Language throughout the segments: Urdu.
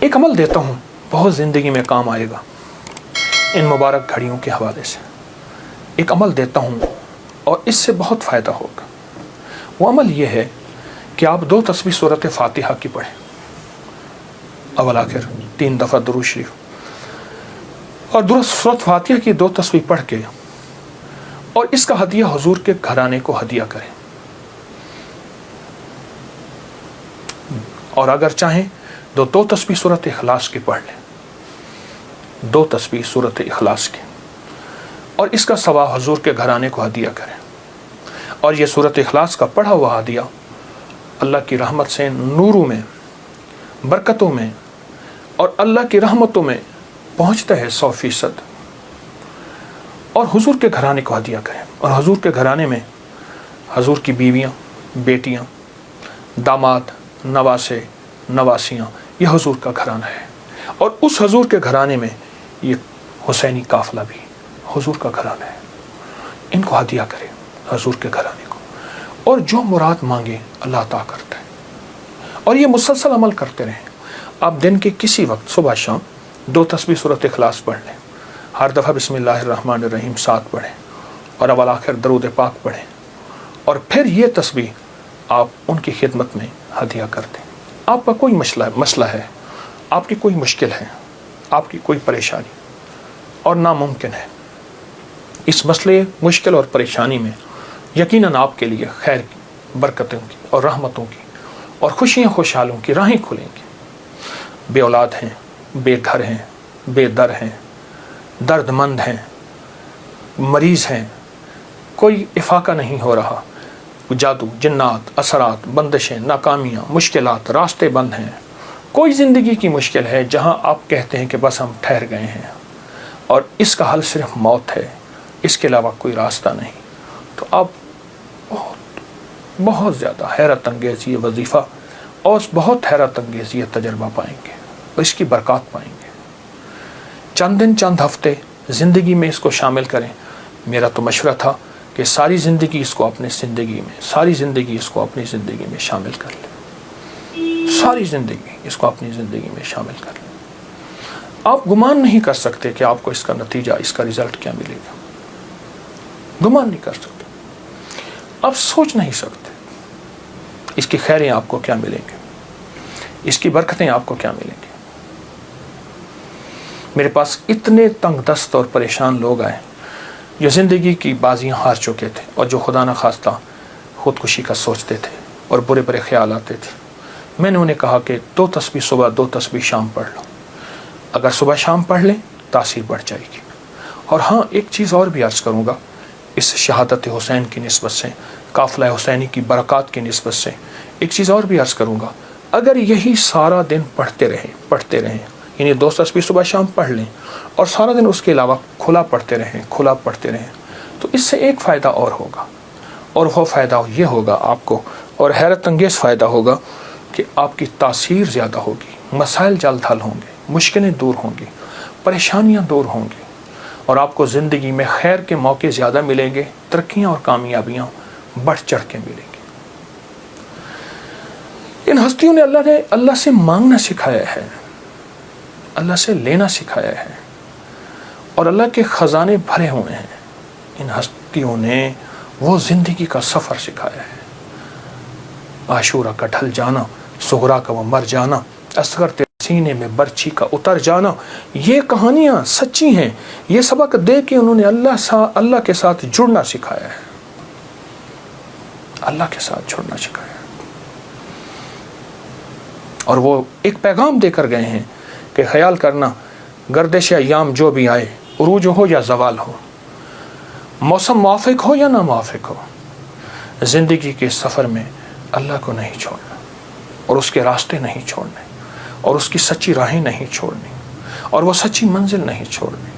ایک عمل دیتا ہوں، بہت زندگی میں کام آئے گا ان مبارک گھڑیوں کے حوالے سے. ایک عمل دیتا ہوں اور اس سے بہت فائدہ ہوگا. وہ عمل یہ ہے کہ آپ 2 تسبیح سورۃ فاتحہ کی پڑھیں، اول آخر 3 دفعہ درود شریف، اور سورۃ فاتحہ کی 2 تسبیح پڑھ کے اور اس کا ہدیہ حضور کے گھرانے کو ہدیہ کریں. اور اگر چاہیں تو 2 تسبیح سورۃ اخلاص کی پڑھ لیں، 2 تسبیح سورۃ اخلاص کی، اور اس کا ثواب حضور کے گھرانے کو ہدیہ کریں. اور یہ سورۃ اخلاص کا پڑھا ہوا ہدیہ اللہ کی رحمت سے نوروں میں، برکتوں میں اور اللہ کی رحمتوں میں پہنچتا ہے 100%. اور حضور کے گھرانے کو ہدیہ کریں. اور حضور کے گھرانے میں حضور کی بیویاں، بیٹیاں، داماد، نواسے، نواسیاں، یہ حضور کا گھرانہ ہے. اور اس حضور کے گھرانے میں یہ حسینی قافلہ بھی حضور کا گھرانہ ہے. ان کو ہدیہ کریں حضور کے گھرانے کو، اور جو مراد مانگے اللہ عطا کرتا ہے. اور یہ مسلسل عمل کرتے رہیں. آپ دن کے کسی وقت صبح شام 2 تسبیح سورۃ اخلاص پڑھ لیں، ہر دفعہ بسم اللہ الرحمن الرحیم 7 پڑھیں، اور اول آخر درود پاک پڑھیں، اور پھر یہ تسبیح آپ ان کی خدمت میں ہدیہ کر دیں. آپ کا کوئی مسئلہ ہے، آپ کی کوئی مشکل ہے، آپ کی کوئی پریشانی اور ناممکن ہے، اس مسئلے، مشکل اور پریشانی میں یقیناً آپ کے لیے خیر کی، برکتوں کی اور رحمتوں کی اور خوشیاں خوشحالوں کی راہیں کھلیں گی. بے اولاد ہیں، بے گھر ہیں، بے در ہیں، درد مند ہیں، مریض ہیں، کوئی افاقہ نہیں ہو رہا، جادو، جنات، اثرات، بندشیں، ناکامیاں، مشکلات، راستے بند ہیں، کوئی زندگی کی مشکل ہے جہاں آپ کہتے ہیں کہ بس ہم ٹھہر گئے ہیں اور اس کا حل صرف موت ہے، اس کے علاوہ کوئی راستہ نہیں، تو آپ بہت زیادہ حیرت انگیز یہ وظیفہ اور بہت حیرت انگیز یہ تجربہ پائیں گے اور اس کی برکات پائیں گے. چند دن، چند ہفتے زندگی میں اس کو شامل کریں. میرا تو مشورہ تھا کہ ساری زندگی اس کو اپنی زندگی میں، ساری زندگی اس کو اپنی زندگی میں شامل کر لیں، ساری زندگی اس کو اپنی زندگی میں شامل کر لیں. آپ گمان نہیں کر سکتے کہ آپ کو اس کا نتیجہ، اس کا رزلٹ کیا ملے گا. گمان نہیں کر سکتے، آپ سوچ نہیں سکتے اس کی خیریں آپ کو کیا ملیں گے، اس کی برکتیں آپ کو کیا ملیں گی. میرے پاس اتنے تنگ دست اور پریشان لوگ آئے جو زندگی کی بازیاں ہار چکے تھے اور جو خدا نخواستہ خودکشی کا سوچتے تھے اور برے برے خیال آتے تھے. میں نے انہیں کہا کہ 2 تسبیح صبح، 2 تسبیح شام پڑھ لو. اگر صبح شام پڑھ لیں تاثیر بڑھ جائے گی. اور ہاں، ایک چیز اور بھی عرض کروں گا اس شہادت حسین کی نسبت سے، قافلہ حسینی کی برکات کی نسبت سے ایک چیز اور بھی عرض کروں گا. اگر یہی سارا دن پڑھتے رہیں، یعنی 2 تسبیح صبح شام پڑھ لیں اور سارا دن اس کے علاوہ کھلا پڑھتے رہیں، تو اس سے ایک فائدہ اور ہوگا، اور وہ فائدہ یہ ہوگا آپ کو، اور حیرت انگیز فائدہ ہوگا کہ آپ کی تاثیر زیادہ ہوگی، مسائل جلد حل ہوں گے، مشکلیں دور ہوں گی، پریشانیاں دور ہوں گی، اور آپ کو زندگی میں خیر کے موقع زیادہ ملیں گے، ترقیاں اور کامیابیاں بڑھ چڑھ کے ملیں گی. ان ہستیوں نے اللہ سے مانگنا سکھایا ہے، اللہ سے لینا سکھایا ہے، اور اللہ کے خزانے بھرے ہوئے ہیں. ان ہستیوں نے وہ زندگی کا سفر سکھایا ہے. عاشورہ کا ڈھل جانا، صغرا کا وہ مر جانا، اصغر تیرے سینے میں برچھی کا اتر جانا، یہ کہانیاں سچی ہیں. یہ سبق دے کے انہوں نے اللہ کے ساتھ جڑنا سکھایا ہے، اللہ کے ساتھ جڑنا سکھایا ہے. اور وہ ایک پیغام دے کر گئے ہیں کہ خیال کرنا، گردش ایام جو بھی آئے، عروج ہو یا زوال ہو، موسم موافق ہو یا نہ موافق ہو، زندگی کے سفر میں اللہ کو نہیں چھوڑنا، اور اس کے راستے نہیں چھوڑنے، اور اس کی سچی راہیں نہیں چھوڑنی، اور وہ سچی منزل نہیں چھوڑنی.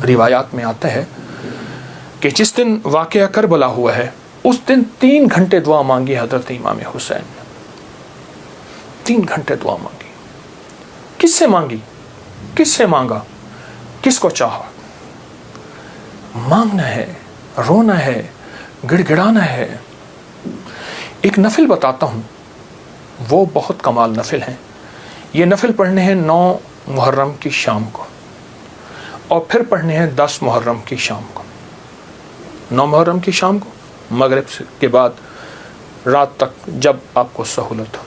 روایات میں آتا ہے کہ جس دن واقعہ کربلا ہوا ہے اس دن 3 گھنٹے دعا مانگی حضرت امام حسین نے. 3 گھنٹے دعا مانگی. کس سے مانگی؟ کس سے مانگا؟ کس کو چاہا؟ مانگنا ہے، رونا ہے، گڑ گڑانا ہے. ایک نفل بتاتا ہوں، وہ بہت کمال نفل ہیں. یہ نفل پڑھنے ہیں 9 محرم کی شام کو، اور پھر پڑھنے ہیں 10 محرم کی شام کو۔ 9 محرم کی شام کو مغرب کے بعد رات تک جب آپ کو سہولت ہو،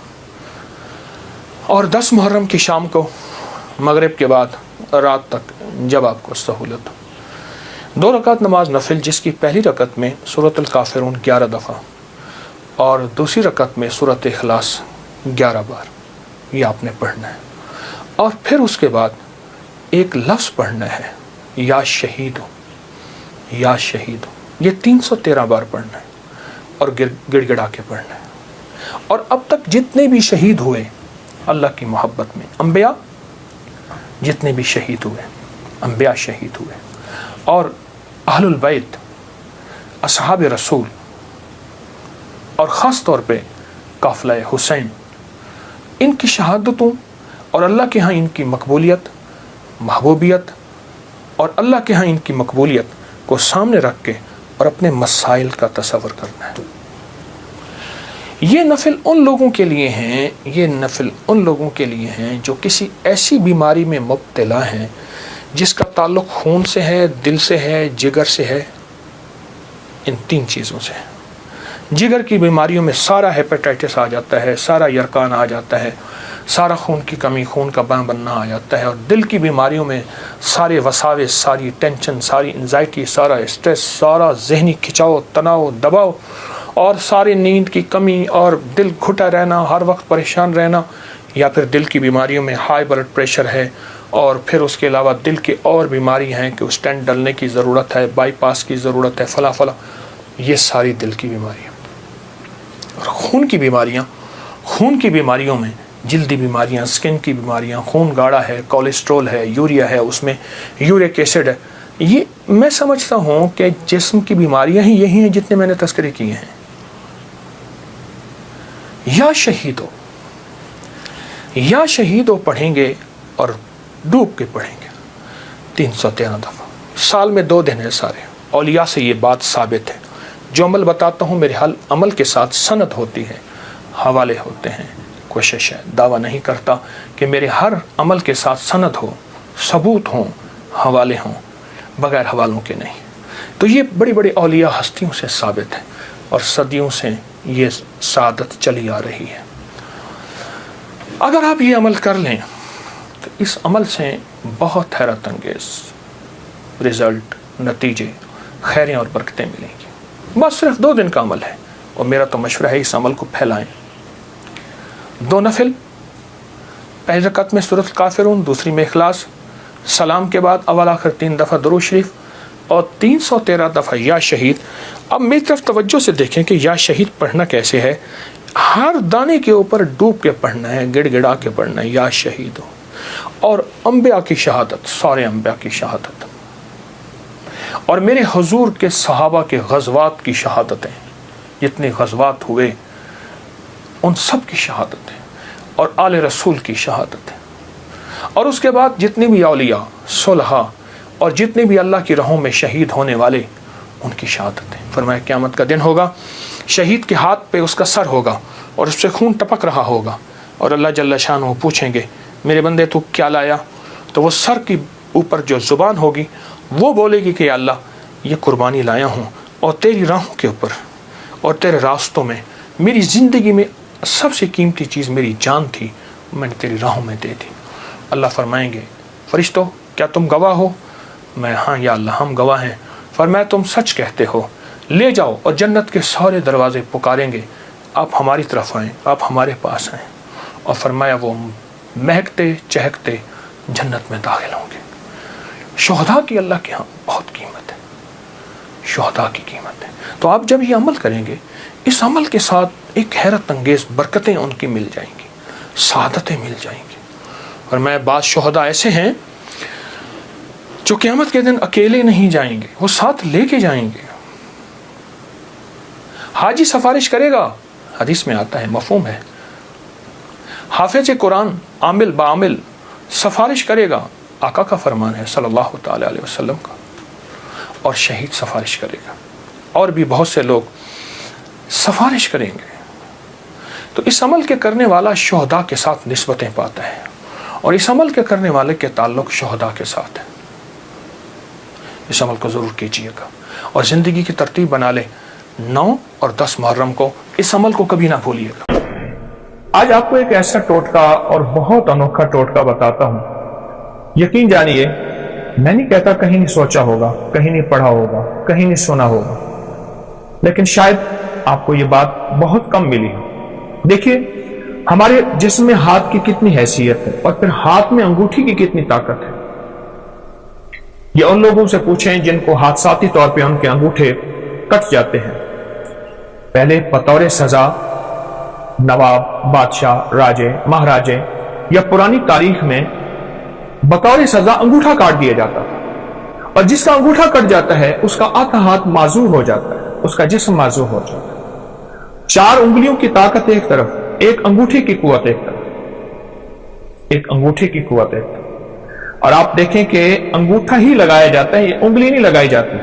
اور 10 محرم کی شام کو مغرب کے بعد رات تک جب آپ کو سہولت ہو۔ 2 رکعت نماز نفل، جس کی پہلی رکعت میں سورۃ الکافرون 11 دفعہ اور دوسری رکعت میں سورۃ اخلاص 11 بار، یہ آپ نے پڑھنا ہے۔ اور پھر اس کے بعد ایک لفظ پڑھنا ہے، یا شہید ہو، یا شہید ہو، یہ 313 بار پڑھنا ہے اور گڑ گڑا کے پڑھنا ہے۔ اور اب تک جتنے بھی شہید ہوئے اللہ کی محبت میں، انبیاء جتنے بھی شہید ہوئے، انبیاء شہید ہوئے، اور اہل البیت، اصحاب رسول، اور خاص طور پہ قافلہ حسین، ان کی شہادتوں اور اللہ کے ہاں ان کی مقبولیت، محبوبیت، اور اللہ کے ہاں ان کی مقبولیت کو سامنے رکھ کے اور اپنے مسائل کا تصور کرنا ہے۔ یہ نفل ان لوگوں کے لیے ہیں، یہ نفل ان لوگوں کے لیے ہیں جو کسی ایسی بیماری میں مبتلا ہیں جس کا تعلق خون سے ہے، دل سے ہے، جگر سے ہے، ان 3 چیزوں سے ہے۔ جگر کی بیماریوں میں سارا ہیپیٹائٹس آ جاتا ہے، سارا یرکان آ جاتا ہے، سارا خون کی کمی، خون کا بننا آ جاتا ہے، اور دل کی بیماریوں میں سارے وساوس، ساری ٹینشن، ساری انزائٹی، سارا اسٹریس، سارا ذہنی کھچاؤ، تناؤ، دباؤ، اور ساری نیند کی کمی، اور دل گھٹا رہنا، ہر وقت پریشان رہنا، یا پھر دل کی بیماریوں میں ہائی بلڈ پریشر ہے، اور پھر اس کے علاوہ دل کے اور بیماری ہیں کہ اسٹینٹ ڈلنے کی ضرورت ہے، بائی پاس کی ضرورت ہے، فلاں فلاں، یہ ساری دل کی بیماریاں۔ اور خون کی بیماریوں میں جلدی بیماریاں، سکن کی بیماریاں، خون گاڑھا ہے، کولیسٹرول ہے، یوریا ہے، اس میں یورک ایسڈ ہے، یہ میں سمجھتا ہوں کہ جسم کی بیماریاں ہی یہی ہیں جتنے میں نے تذکرے کیے ہیں۔ یا شہید ہو، یا شہید ہو پڑھیں گے اور ڈوب کے پڑھیں گے 313 دفعہ، سال میں 2 دن ہے سارے۔ اولیاء سے یہ بات ثابت ہے، جو عمل بتاتا ہوں میرے عمل کے ساتھ سند ہوتی ہے، حوالے ہوتے ہیں۔ کوشش ہے، دعویٰ نہیں کرتا کہ میرے ہر عمل کے ساتھ سند ہو، ثبوت ہوں، حوالے ہوں، بغیر حوالوں کے نہیں۔ تو یہ بڑی بڑی اولیاء ہستیوں سے ثابت ہے، اور صدیوں سے یہ سعادت چلی آ رہی ہے۔ اگر آپ یہ عمل کر لیں تو اس عمل سے بہت حیرت انگیز رزلٹ، نتیجے، خیریں اور برکتیں ملیں گی۔ بس صرف 2 دن کا عمل ہے، اور میرا تو مشورہ ہے اس عمل کو پھیلائیں۔ 2 نفل، پہلی رکعت میں سورۃ الکافرون، دوسری میں اخلاص، سلام کے بعد اول آخر 3 دفعہ درود شریف، اور 313 دفعہ یا شہید۔ اب میری طرف توجہ سے دیکھیں کہ یا شہید پڑھنا کیسے ہے۔ ہر دانے کے اوپر ڈوب کے پڑھنا ہے، گڑ گڑا کے پڑھنا ہے، یا شہید ہو۔ اور انبیاء کی شہادت، سارے انبیاء کی شہادت، اور میرے حضور کے صحابہ کے غزوات کی شہادتیں، جتنے غزوات ہوئے ان سب کی شہادت ہے، اور آل رسول کی شہادت ہے، اور اس کے بعد جتنے بھی اولیاء، صلحاء، اور جتنے بھی اللہ کی راہوں میں شہید ہونے والے، ان کی شہادت ہے۔ فرمایا قیامت کا دن ہوگا، شہید کے ہاتھ پہ اس کا سر ہوگا، اور اس سے خون ٹپک رہا ہوگا، اور اللہ جل شانہ پوچھیں گے میرے بندے تو کیا لایا؟ تو وہ سر کی اوپر جو زبان ہوگی وہ بولے گی کہ یا اللہ یہ قربانی لایا ہوں، اور تیری راہوں کے اوپر اور تیرے راستوں میں، میری زندگی میں سب سے قیمتی چیز میری جان تھی، میں نے تیری راہوں میں دے دی۔ اللہ فرمائیں گے فرشتوں کیا تم گواہ ہو؟ میں ہاں یا اللہ ہم گواہ ہیں۔ فرمایا تم سچ کہتے ہو، لے جاؤ، اور جنت کے سارے دروازے پکاریں گے آپ ہماری طرف آئیں، آپ ہمارے پاس آئیں، اور فرمایا وہ مہکتے چہکتے جنت میں داخل ہوں گے۔ شہداء کی اللہ کے ہاں بہت قیمت ہے، شہداء کی قیمت ہے۔ تو آپ جب یہ عمل کریں گے، اس عمل کے ساتھ ایک حیرت انگیز برکتیں ان کی مل جائیں گی، سعادتیں مل جائیں گی۔ اور میں بعض شہداء ایسے ہیں جو قیامت کے دن اکیلے نہیں جائیں گے، وہ ساتھ لے کے جائیں گے۔ حاجی سفارش کرے گا، حدیث میں آتا ہے، مفہوم ہے۔ حافظ قرآن عامل بعامل سفارش کرے گا، آقا کا فرمان ہے صلی اللہ تعالی علیہ وسلم کا، اور شہید سفارش کرے گا، اور بھی بہت سے لوگ سفارش کریں گے۔ تو اس عمل کے کرنے والا شہداء کے ساتھ نسبتیں پاتا ہے، اور اس عمل کے کرنے والے کے تعلق شہداء کے ساتھ ہے۔ اس عمل کو ضرور کیجیے گا اور زندگی کی ترتیب بنا لے۔ 9 اور 10 محرم کو اس عمل کو کبھی نہ بھولیے گا۔ آج آپ کو ایک ایسا ٹوٹکا اور بہت انوکھا ٹوٹکا بتاتا ہوں۔ یقین جانیے، میں نہیں کہتا کہیں نہیں سوچا ہوگا، کہیں نہیں پڑھا ہوگا، کہیں نہیں سنا ہوگا، لیکن شاید آپ کو یہ بات بہت کم ملی ہو۔ دیکھیے، ہمارے جسم میں ہاتھ کی کتنی حیثیت ہے، اور پھر ہاتھ میں انگوٹھی کی کتنی طاقت ہے۔ یہ ان لوگوں سے پوچھیں جن کو حادثاتی طور پہ ان کے انگوٹھے کٹ جاتے ہیں۔ پہلے بطور سزا نواب، بادشاہ، راجے، مہاراجے یا پرانی تاریخ میں بطور سزا انگوٹھا کاٹ دیا جاتا تھا، اور جس کا انگوٹھا کٹ جاتا ہے اس کا آدھا ہاتھ معذور ہو جاتا ہے، اس کا جسم معذور ہو جاتا ہے۔ 4 انگلیوں کی طاقت ایک طرف، ایک انگوٹھی کی قوت ایک طرف، ایک انگوٹھی کی قوت ایک طرف، اور آپ دیکھیں کہ انگوٹھا ہی لگایا جاتا ہے، یہ انگلی نہیں لگائی جاتی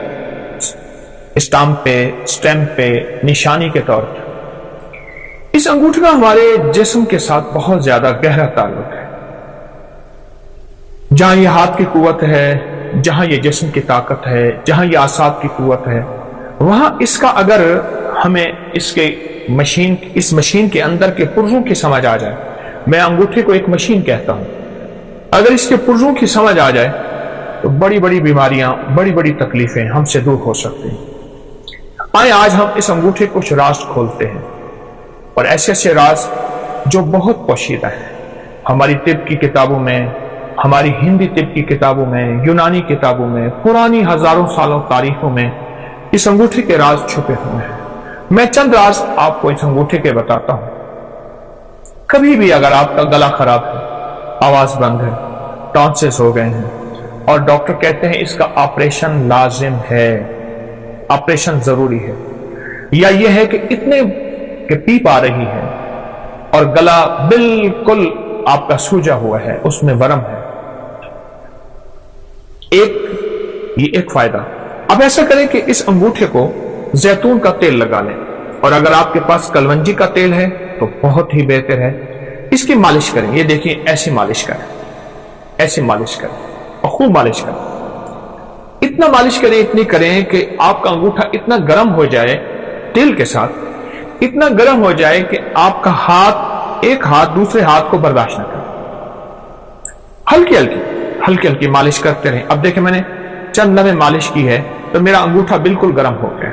اسٹیمپ پہ نشانی کے طور پر۔ اس انگوٹھے کا ہمارے جسم کے ساتھ بہت زیادہ گہرا تعلق ہے۔ جہاں یہ ہاتھ کی قوت ہے، جہاں یہ جسم کی طاقت ہے، جہاں یہ اعصاب کی قوت ہے، وہاں اس کا اگر ہمیں اس مشین کے اندر کے پرزوں کی سمجھ آ جائے، میں انگوٹھے کو ایک مشین کہتا ہوں، اگر اس کے پرزوں کی سمجھ آ جائے تو بڑی بڑی بیماریاں، بڑی بڑی تکلیفیں ہم سے دور ہو سکتی ہیں۔ آئیں آج ہم اس انگوٹھے کچھ راز کھولتے ہیں، اور ایسے ایسے راز جو بہت پوشیدہ ہیں۔ ہماری طب کی کتابوں میں، ہماری ہندی طب کی کتابوں میں، یونانی کتابوں میں، پرانی ہزاروں سالوں تاریخوں میں اس انگوٹھے کے راز چھپے ہوئے ہیں۔ میں چند راز آپ کو اس انگوٹھے کے بتاتا ہوں۔ کبھی بھی اگر آپ کا گلا خراب ہے، آواز بند ہے، ٹانسلز ہو گئے ہیں، اور ڈاکٹر کہتے ہیں اس کا آپریشن لازم ہے، آپریشن ضروری ہے، یا یہ ہے کہ اتنے کہ پیپ آ رہی ہے اور گلا بالکل آپ کا سوجا ہوا ہے، اس میں ورم ہے، یہ ایک فائدہ۔ اب ایسا کریں کہ اس انگوٹھے کو زیتون کا تیل لگا لیں، اور اگر آپ کے پاس کلونجی کا تیل ہے تو بہت ہی بہتر ہے۔ اس کی مالش کریں، یہ دیکھیں ایسی مالش کریں، ایسی مالش کریں اور خوب مالش کریں۔ اتنا مالش کریں، اتنی کریں کہ آپ کا انگوٹھا اتنا گرم ہو جائے تیل کے ساتھ، اتنا گرم ہو جائے کہ آپ کا ایک ہاتھ دوسرے ہاتھ کو برداشت نہ کرے۔ ہلکی ہلکی مالش کرتے رہیں۔ اب دیکھیں، میں نے چند لمحے مالش کی ہے تو میرا انگوٹھا بالکل گرم ہو گیا،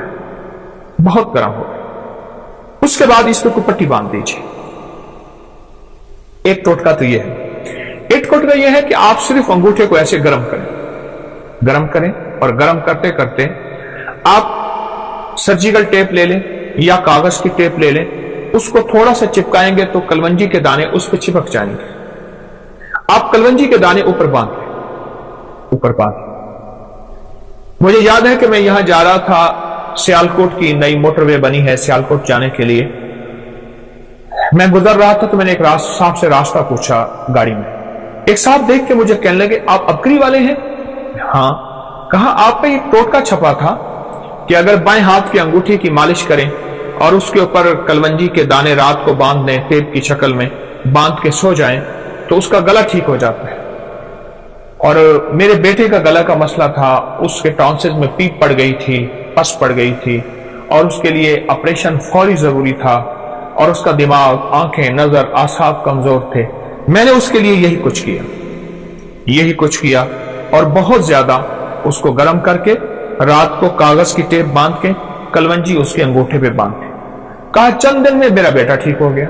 بہت گرم ہو گیا۔ اس کے بعد اس پہ کوئی پٹی باندھ دیجیے۔ ایک ٹوٹکا تو یہ ہے، ایک ٹوٹکا یہ ہے کہ آپ صرف انگوٹھے کو ایسے گرم کریں، اور گرم کرتے کرتے آپ سرجیکل ٹیپ لے لیں یا کاغذ کی ٹیپ لے لیں، اس کو تھوڑا سا چپکائیں گے تو کلونجی کے دانے اس پہ چپک جائیں گے۔ آپ کلونجی کے دانے اوپر باندھ لیں۔ مجھے یاد ہے کہ میں یہاں جا رہا تھا، سیالکوٹ کی نئی موٹر وے بنی ہے سیالکوٹ جانے کے لیے، میں گزر رہا تھا تو میں نے ایک صاحب سے راستہ پوچھا گاڑی میں۔ ایک صاحب دیکھ کے مجھے کہنے لگے، آپ ابکری والے ہیں؟ ہاں۔ کہا، آپ پہ ایک ٹوٹکا چھپا تھا کہ اگر بائیں ہاتھ کی انگوٹھی کی مالش کریں اور اس کے اوپر کلونجی کے دانے رات کو باندھ دیں، ٹیپ کی شکل میں باندھ کے سو جائیں تو اس کا گلا ٹھیک ہو جاتا ہے۔ اور میرے بیٹے کا گلا کا مسئلہ تھا، اس کے ٹانسلز میں پیپ پڑ گئی تھی، پس پڑ گئی تھی، اور اس کے لیے آپریشن فوری ضروری تھا، اور اس کا دماغ، آنکھیں، نظر، اعصاب کمزور تھے۔ میں نے اس کے لیے یہی کچھ کیا اور بہت زیادہ اس کو گرم کر کے رات کو کاغذ کی ٹیپ باندھ کے کلونجی اس کے انگوٹھے پہ باندھ کے، کہا چند دن میں میرا بیٹا ٹھیک ہو گیا۔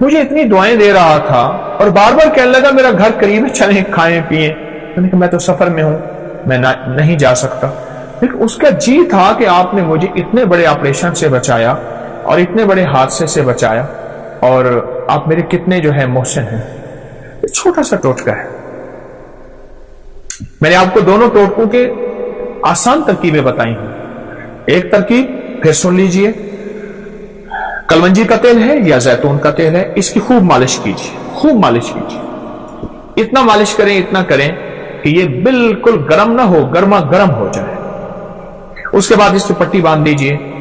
مجھے اتنی دعائیں دے رہا تھا اور بار بار کہنے لگا میرا گھر قریب ہے، چلیں کھائیں پیئیں۔ میں تو سفر میں ہوں، میں نہیں جا سکتا، لیکن اس کا جی تھا کہ آپ نے مجھے اتنے بڑے آپریشن سے بچایا اور اتنے بڑے حادثے سے بچایا، اور آپ میرے کتنے جو ہے محسن ہیں۔ چھوٹا سا ٹوٹکا ہے۔ میں نے آپ کو دونوں ٹوٹکوں کے آسان ترکیبیں بتائی ہیں۔ ایک ترکیب پھر سن لیجئے، کلونجی کا تیل ہے یا زیتون کا تیل ہے، اس کی خوب مالش کیجیے، اتنا مالش کریں، اتنا کریں کہ یہ بالکل گرم نہ ہو، گرما گرم ہو جائے۔ اس کے بعد اس پہ پٹی باندھ دیجئے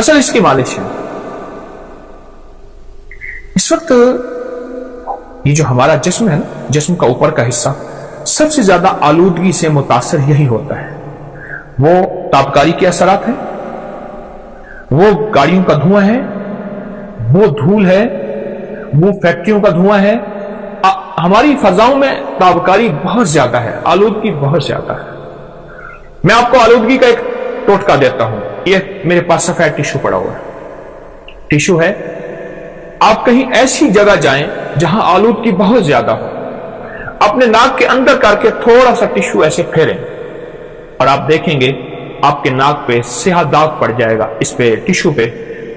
اصل اس کی مالش ہے۔ اس وقت یہ جو ہمارا جسم ہے نا، جسم کا اوپر کا حصہ سب سے زیادہ آلودگی سے متاثر یہی ہوتا ہے۔ وہ تابکاری کے اثرات ہیں، وہ گاڑیوں کا دھواں ہے، وہ دھول ہے، وہ فیکٹریوں کا دھواں ہے۔ ہماری فضاؤں میں تابکاری بہت زیادہ ہے، آلودگی بہت زیادہ ہے۔ میں آپ کو آلودگی کا ایک ٹوٹکا دیتا ہوں۔ یہ میرے پاس سفید ٹیشو پڑا ہوا ہے، ٹیشو ہے۔ آپ کہیں ایسی جگہ جائیں جہاں آلودگی بہت زیادہ ہو، اپنے ناک کے اندر کر کے تھوڑا سا ٹیشو ایسے پھیریں اور آپ دیکھیں گے آپ کے ناک پہ سیاہ داغ پڑ جائے گا اس پہ، ٹیشو پہ،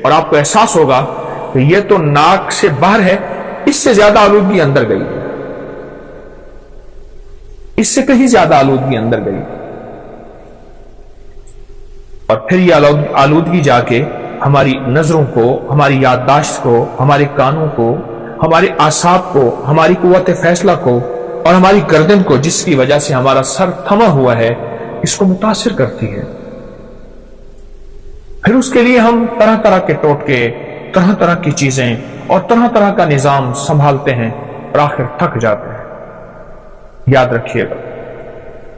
اور آپ کو احساس ہوگا کہ یہ تو ناک سے باہر ہے، اس سے زیادہ آلودگی اندر گئی، اس سے کہیں زیادہ آلودگی اندر گئی۔ اور پھر یہ آلودگی جا کے ہماری نظروں کو، ہماری یادداشت کو، ہمارے کانوں کو، ہمارے اعصاب کو، ہماری قوت فیصلہ کو اور ہماری گردن کو، جس کی وجہ سے ہمارا سر تھما ہوا ہے، اس کو متاثر کرتی ہے۔ پھر اس کے لیے ہم طرح طرح کے ٹوٹکے، طرح طرح کی چیزیں اور طرح طرح کا نظام سنبھالتے ہیں اور آخر تھک جاتے ہیں۔ یاد رکھیے گا،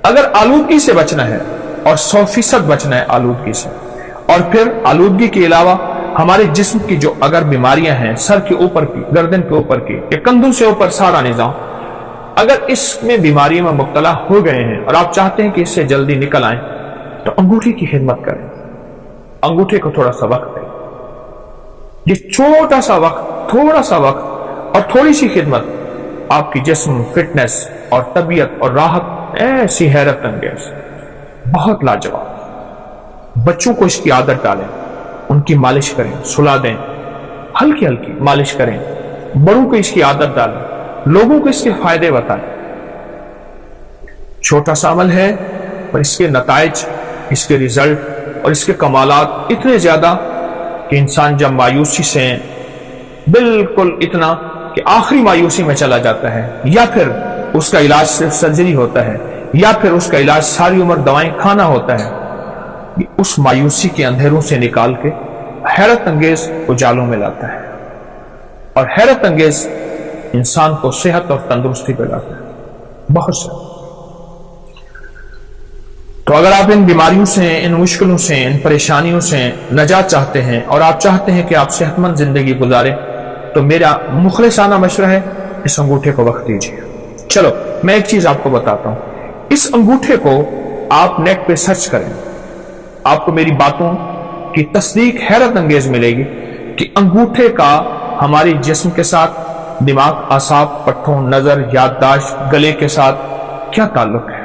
اگر آلودگی سے بچنا ہے اور 100% بچنا ہے آلودگی سے، اور پھر آلودگی کے علاوہ ہمارے جسم کی جو اگر بیماریاں ہیں، سر کے اوپر کی، گردن کے اوپر کی، یا کندھوں سے اوپر سارا نظام، اگر اس میں بیماریوں میں مبتلا ہو گئے ہیں اور آپ چاہتے ہیں کہ اس سے جلدی نکل آئیں، تو انگوٹھی کی خدمت کریں، انگوٹھے کو تھوڑا سا وقت دیں۔ یہ چھوٹا سا وقت، تھوڑا سا وقت اور تھوڑی سی خدمت آپ کی جسم، فٹنس اور طبیعت اور راحت ایسی حیرت انگیز، بہت لاجواب۔ بچوں کو اس کی عادت ڈالیں، ان کی مالش کریں، سلا دیں، ہلکی ہلکی مالش کریں۔ بڑوں کو اس کی عادت ڈالیں، لوگوں کو اس کے فائدے بتائیں۔ چھوٹا سا عمل ہے پر اس کے نتائج، اس کے ریزلٹ اور اس کے کمالات اتنے زیادہ کہ انسان جب مایوسی سے بالکل اتنا کہ آخری مایوسی میں چلا جاتا ہے، یا پھر اس کا علاج صرف سرجری ہوتا ہے، یا پھر اس کا علاج ساری عمر دوائیں کھانا ہوتا ہے، اس مایوسی کے اندھیروں سے نکال کے حیرت انگیز اجالوں میں لاتا ہے، اور حیرت انگیز انسان کو صحت اور تندرستی پہ لاتا ہے بہت سے۔ تو اگر آپ ان بیماریوں سے، ان مشکلوں سے، ان پریشانیوں سے نجات چاہتے ہیں اور آپ چاہتے ہیں کہ آپ صحت مند زندگی گزاریں، تو میرا مخلصانہ مشورہ ہے اس انگوٹھے کو وقت دیجیے۔ چلو میں ایک چیز آپ کو بتاتا ہوں، اس انگوٹھے کو آپ نیٹ پہ سرچ کریں، آپ کو میری باتوں کی تصدیق حیرت انگیز ملے گی کہ انگوٹھے کا ہمارے جسم کے ساتھ، دماغ، اعصاب، پٹھوں، نظر، یادداشت، گلے کے ساتھ کیا تعلق ہے۔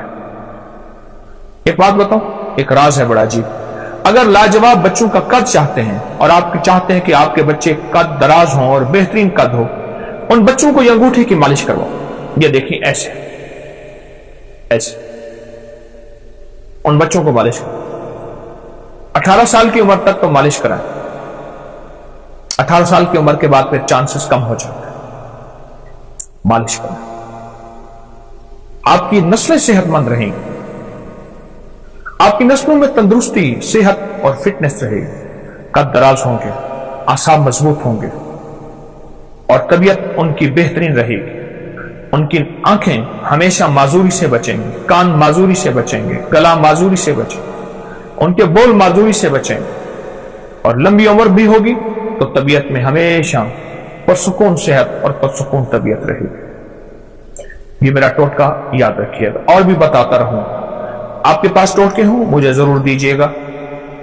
ایک بات بتاؤں، ایک راز ہے بڑا عجیب۔ اگر لاجواب بچوں کا قد چاہتے ہیں اور آپ چاہتے ہیں کہ آپ کے بچے قد دراز ہوں اور بہترین قد ہو، ان بچوں کو یہ انگوٹھے کی مالش کرواؤ۔ یہ دیکھیں ایسے ایسے ان بچوں کو مالش کرو۔ 18 سال کی عمر تک تو مالش کرائیں، 18 سال کی عمر کے بعد پھر چانسز کم ہو جاتے ہیں۔ مالش کریں، آپ کی نسلیں صحت مند رہیں گی، آپ کی نسلوں میں تندرستی، صحت اور فٹنس رہے گی، قد دراز ہوں گے، اعصاب مضبوط ہوں گے اور طبیعت ان کی بہترین رہے گی۔ ان کی آنکھیں ہمیشہ معذوری سے بچیں گی، کان معذوری سے بچیں گے، گلا معذوری سے بچیں گے، ان کے بول معذوری سے بچیں گے، اور لمبی عمر بھی ہوگی تو طبیعت میں ہمیشہ پرسکون صحت اور پرسکون طبیعت رہے گی۔ یہ میرا ٹوٹکا یاد رکھیے گا، اور بھی بتاتا رہوں۔ آپ کے پاس ٹوٹکے ہوں مجھے ضرور دیجیے گا،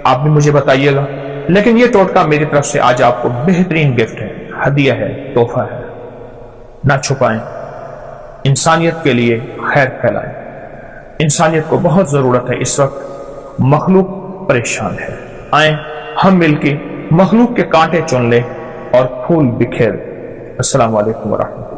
آپ بھی مجھے بتائیے گا، لیکن یہ ٹوٹکا میری طرف سے آج آپ کو بہترین گفٹ ہے، ہدیہ ہے، تحفہ ہے۔ نہ چھپائیں، انسانیت کے لیے خیر پھیلائیں۔ انسانیت کو بہت ضرورت ہے اس وقت، مخلوق پریشان ہے۔ آئیں ہم مل کے مخلوق کے کانٹے چن لیں اور پھول بکھیر۔ السلام علیکم ورحمۃ اللہ۔